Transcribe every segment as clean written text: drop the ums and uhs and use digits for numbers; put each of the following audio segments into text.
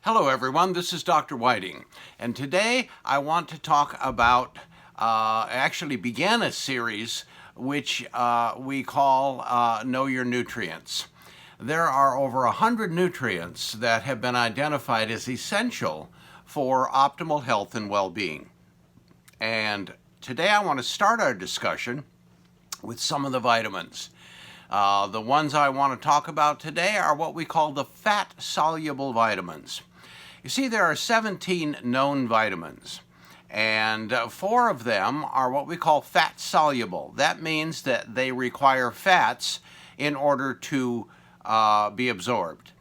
Hello everyone, this is Dr. Whiting, and today I want to talk about, actually began a series which we call Know Your Nutrients. There are over 100 nutrients that have been identified as essential for optimal health and well-being. And today I want to start our discussion with some of the vitamins. The ones I want to talk about today are what we call the fat-soluble vitamins. You see, there are 17 known vitamins, and 4 of them are what we call fat-soluble. That means that they require fats in order to be absorbed.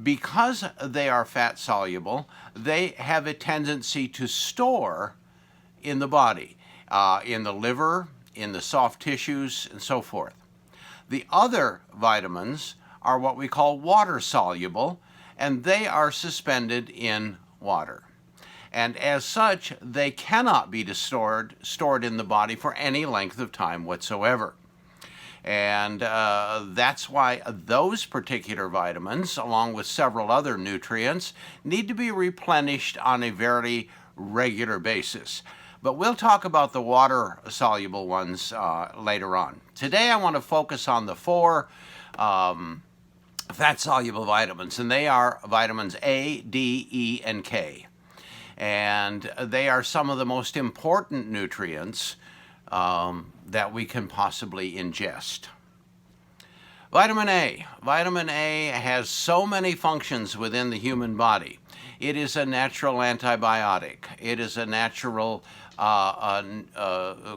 Because they are fat-soluble, they have a tendency to store in the body, in the liver, in the soft tissues, and so forth. The other vitamins are what we call water-soluble, and they are suspended in water. And as such, they cannot be stored in the body for any length of time whatsoever. And that's why those particular vitamins, along with several other nutrients, need to be replenished on a very regular basis. But we'll talk about the water-soluble ones later on. Today I want to focus on the 4 fat-soluble vitamins, and they are vitamins A, D, E, and K. And they are some of the most important nutrients that we can possibly ingest. Vitamin A. Vitamin A has so many functions within the human body. It is a natural antibiotic. It is a natural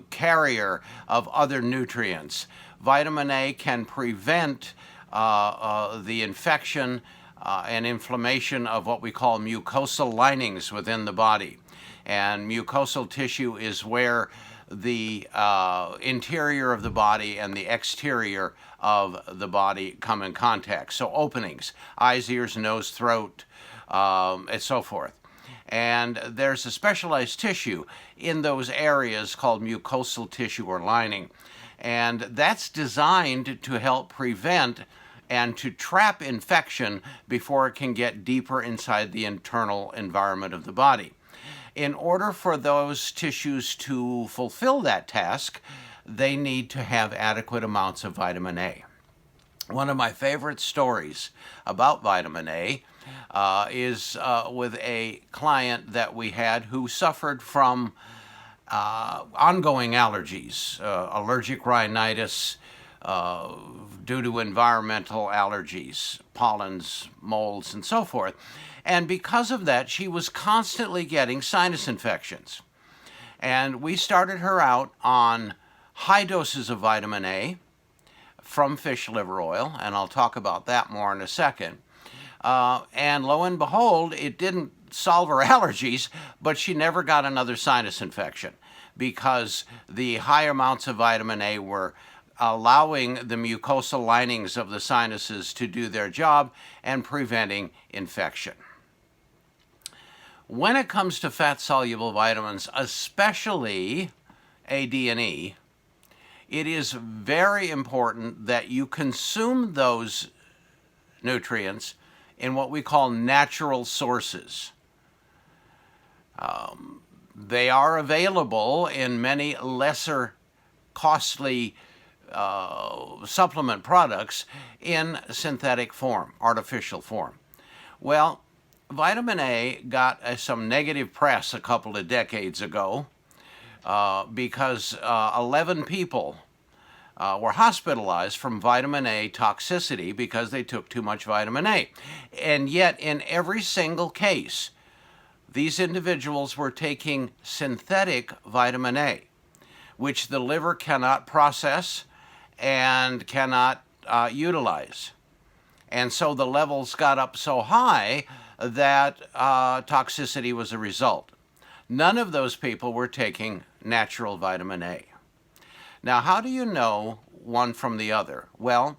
carrier of other nutrients. Vitamin A can prevent the infection and inflammation of what we call mucosal linings within the body. And mucosal tissue is where the interior of the body and the exterior of the body come in contact. So openings, eyes, ears, nose, throat, and so forth. And there's a specialized tissue in those areas called mucosal tissue or lining. And that's designed to help prevent and to trap infection before it can get deeper inside the internal environment of the body. In order for those tissues to fulfill that task, they need to have adequate amounts of vitamin A. One of my favorite stories about vitamin A is with a client that we had who suffered from ongoing allergies, allergic rhinitis due to environmental allergies, pollens, molds, and so forth. And because of that, she was constantly getting sinus infections. And we started her out on high doses of vitamin A from fish liver oil, and I'll talk about that more in a second. And lo and behold, it didn't solve her allergies, but she never got another sinus infection because the high amounts of vitamin A were allowing the mucosal linings of the sinuses to do their job and preventing infection. When it comes to fat-soluble vitamins, especially A, D, and E, it is very important that you consume those nutrients in what we call natural sources. They are available in many lesser costly supplement products in synthetic form, artificial form. Well, vitamin A got some negative press a couple of decades ago because 11 people were hospitalized from vitamin A toxicity because they took too much vitamin A. And yet, in every single case, these individuals were taking synthetic vitamin A, which the liver cannot process and cannot utilize. And so the levels got up so high that toxicity was a result. None of those people were taking natural vitamin A. Now, how do you know one from the other? Well,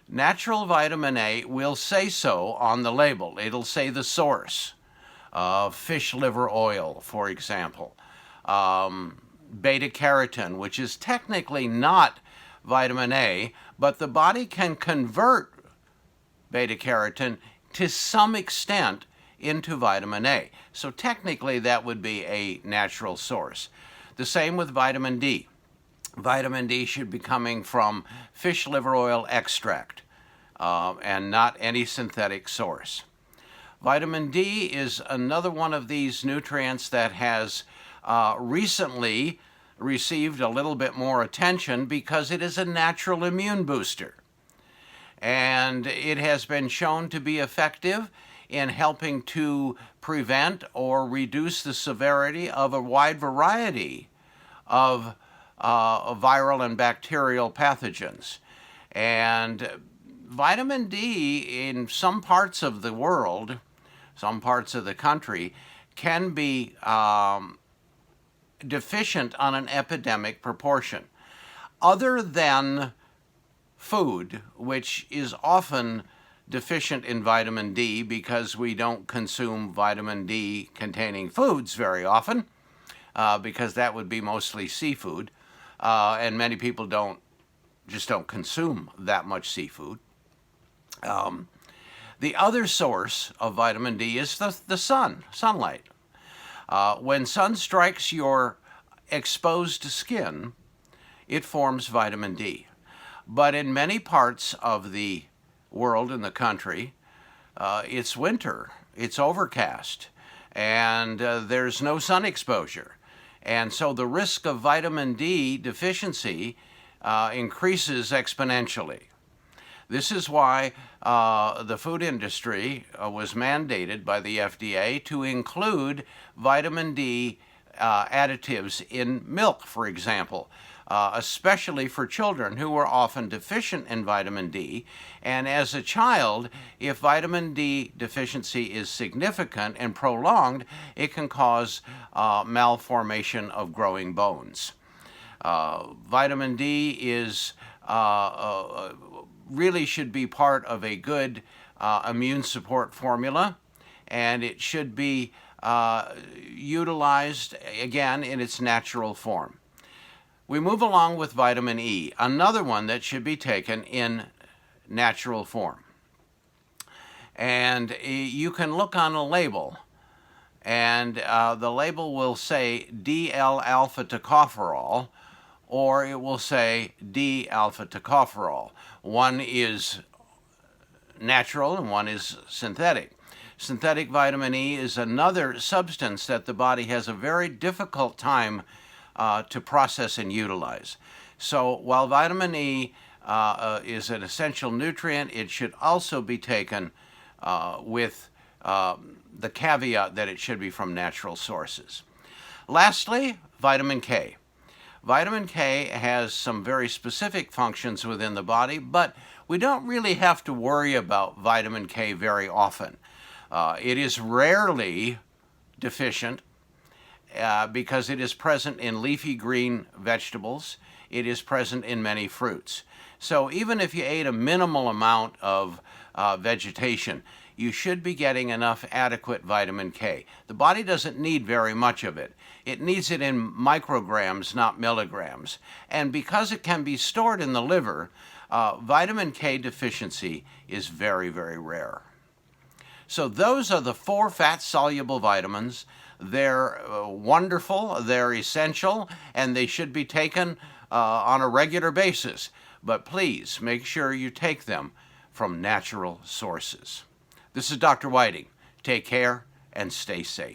natural vitamin A will say so on the label. It'll say the source. Fish liver oil, for example. Beta-carotene, which is technically not vitamin A, but the body can convert beta-carotene to some extent into vitamin A. So technically that would be a natural source. The same with vitamin D. Vitamin D should be coming from fish liver oil extract and not any synthetic source. Vitamin D is another one of these nutrients that has recently received a little bit more attention because it is a natural immune booster. And it has been shown to be effective in helping to prevent or reduce the severity of a wide variety of viral and bacterial pathogens. And vitamin D in some parts of the world, some parts of the country, can be deficient on an epidemic proportion. Other than food, which is often deficient in vitamin D because we don't consume vitamin D containing foods very often, because that would be mostly seafood, and many people just don't consume that much seafood. The other source of vitamin D is the sunlight. When sun strikes your exposed skin, it forms vitamin D. But in many parts of the world, in the country, it's winter, it's overcast, and there's no sun exposure. And so the risk of vitamin D deficiency increases exponentially. This is why the food industry was mandated by the FDA to include vitamin D additives in milk, for example, especially for children who are often deficient in vitamin D. And as a child, if vitamin D deficiency is significant and prolonged, it can cause malformation of growing bones. Vitamin D is really should be part of a good immune support formula, and it should be utilized, again, in its natural form. We move along with vitamin E, another one that should be taken in natural form. And you can look on a label, and the label will say D-L-alpha tocopherol, or it will say D-alpha tocopherol. One is natural and one is synthetic. Synthetic vitamin E is another substance that the body has a very difficult time to process and utilize. So while vitamin E is an essential nutrient, it should also be taken with the caveat that it should be from natural sources. Lastly, vitamin K. Vitamin K has some very specific functions within the body, but we don't really have to worry about vitamin K very often. It is rarely deficient because it is present in leafy green vegetables. It is present in many fruits. So even if you ate a minimal amount of vegetation, you should be getting enough adequate vitamin K. The body doesn't need very much of it. It needs it in micrograms, not milligrams. And because it can be stored in the liver, vitamin K deficiency is very, very rare. So those are the 4 fat-soluble vitamins. They're wonderful, they're essential, and they should be taken on a regular basis. But please make sure you take them from natural sources. This is Dr. Whiting. Take care and stay safe.